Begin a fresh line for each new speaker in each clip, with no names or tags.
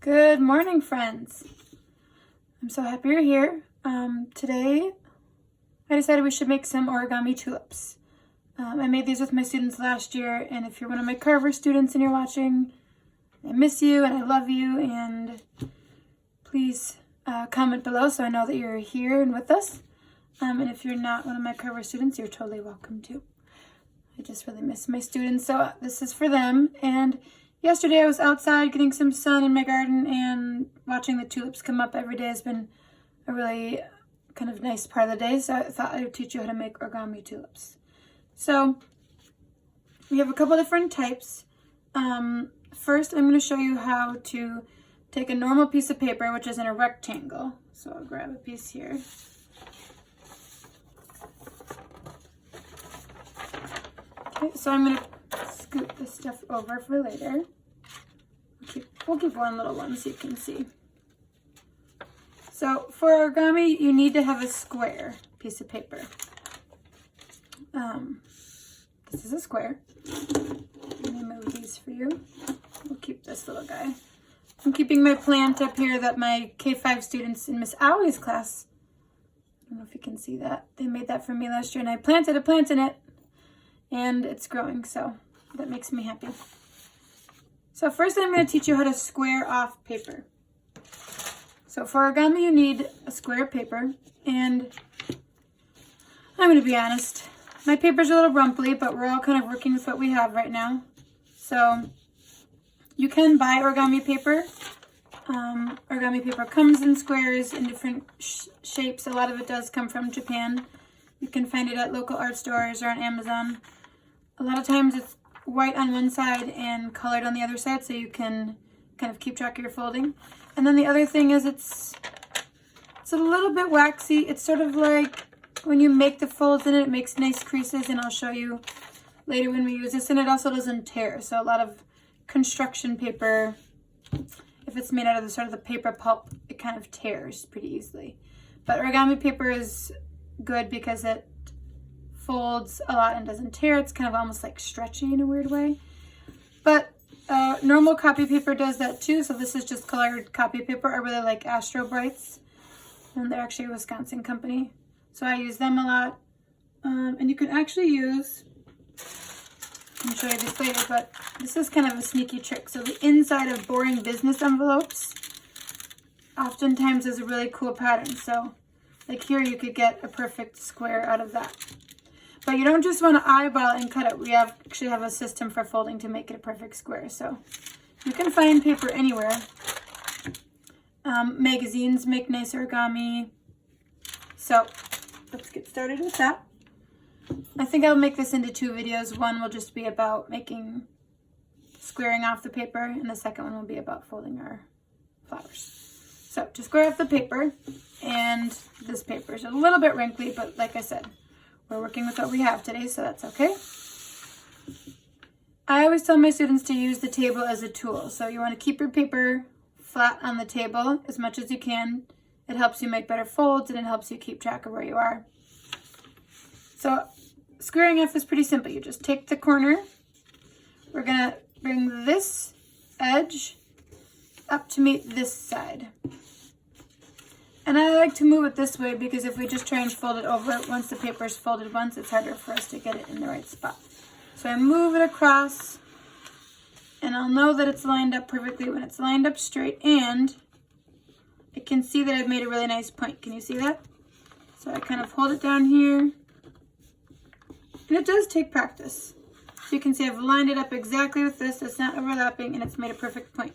Good morning, friends. I'm so happy you're here. Today, I decided we should make some origami tulips. I made these with my students last year, and if you're one of my Carver students and you're watching, I miss you and I love you, and please comment below so I know that you're here and with us. And if you're not one of my Carver students, you're totally welcome too. I just really miss my students, so this is for them. And yesterday I was outside getting some sun in my garden, and watching the tulips come up every day has been a really kind of nice part of the day, so I thought I would teach you how to make origami tulips. So we have a couple different types. First, I'm going to show you how to take a normal piece of paper, which is in a rectangle. So I'll grab a piece here. Okay, so I'm going to scoot this stuff over for later. We'll keep one little one so you can see. So for origami, you need to have a square piece of paper. This is a square. Let me move these for you. We'll keep this little guy. I'm keeping my plant up here that my K5 students in Miss Allie's class, I don't know if you can see that. They made that for me last year, and I planted a plant in it, and it's growing, so that makes me happy. So first I'm going to teach you how to square off paper. So for origami, you need a square paper, and I'm going to be honest, my paper's a little rumply, but we're all kind of working with what we have right now. So you can buy origami paper. Origami paper comes in squares in different shapes. A lot of it does come from Japan. You can find it at local art stores or on Amazon. A lot of times it's white on one side and colored on the other side, so you can kind of keep track of your folding. And then the other thing is it's a little bit waxy. It's sort of like when you make the folds in it, it makes nice creases, and I'll show you later when we use this. And it also doesn't tear. So a lot of construction paper, if it's made out of the sort of the paper pulp, it kind of tears pretty easily. But origami paper is good because it folds a lot and doesn't tear. It's kind of almost like stretchy in a weird way. But normal copy paper does that too. So this is just colored copy paper. I really like Astro Brights, and they're actually a Wisconsin company, so I use them a lot. And you can actually use, I'll show you this later, but this is kind of a sneaky trick. So the inside of boring business envelopes oftentimes is a really cool pattern. So like here, you could get a perfect square out of that. But you don't just want to eyeball it and cut it. We actually have a system for folding to make it a perfect square. So you can find paper anywhere. Magazines make nice origami. So let's get started with that. I think I'll make this into two videos. One will just be about squaring off the paper, and the second one will be about folding our flowers. So to square off the paper, and this paper is a little bit wrinkly, but like I said, we're working with what we have today, so that's okay. I always tell my students to use the table as a tool. So you want to keep your paper flat on the table as much as you can. It helps you make better folds, and it helps you keep track of where you are. So squaring off is pretty simple. You just take the corner. We're going to bring this edge up to meet this side. And I like to move it this way because if we just try and fold it over, once the paper is folded once, it's harder for us to get it in the right spot. So I move it across, and I'll know that it's lined up perfectly when it's lined up straight, and I can see that I've made a really nice point. Can you see that? So I kind of hold it down here, and it does take practice. So you can see I've lined it up exactly with this. It's not overlapping, and it's made a perfect point.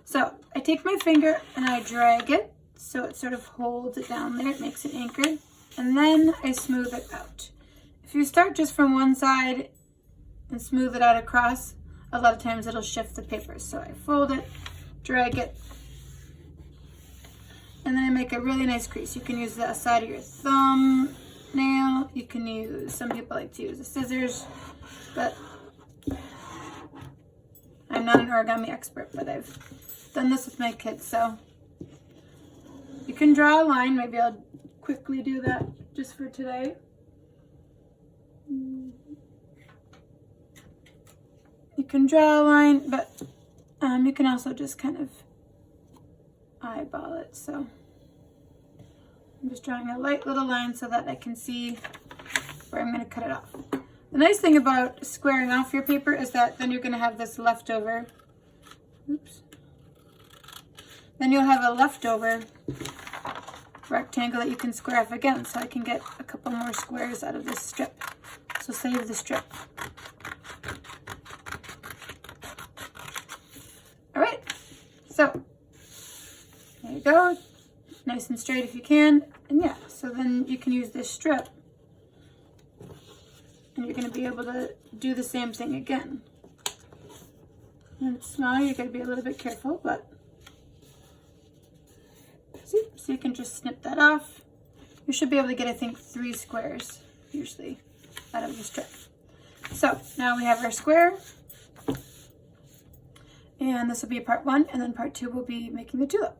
So I take my finger and I drag it, so it sort of holds it down there. It makes it anchored. And then I smooth it out. If you start just from one side and smooth it out across, a lot of times it'll shift the paper. So I fold it, drag it, and then I make a really nice crease. You can use the side of your thumbnail. You can use, some people like to use the scissors, but I'm not an origami expert, but I've done this with my kids, so you can draw a line. Maybe I'll quickly do that just for today. You can draw a line, but you can also just kind of eyeball it. So I'm just drawing a light little line so that I can see where I'm going to cut it off. The nice thing about squaring off your paper is that then you're going to have this leftover, oops, then you'll have a leftover rectangle that you can square off again, so I can get a couple more squares out of this strip. So save the strip. All right, so there you go, nice and straight if you can, and yeah, so then you can use this strip and you're going to be able to do the same thing again. When it's smaller, you're going to be a little bit careful, but see, so you can just snip that off. You should be able to get, I think, 3 squares usually out of the strip. So now we have our square, and this will be part 1, and then part 2 will be making the tulip.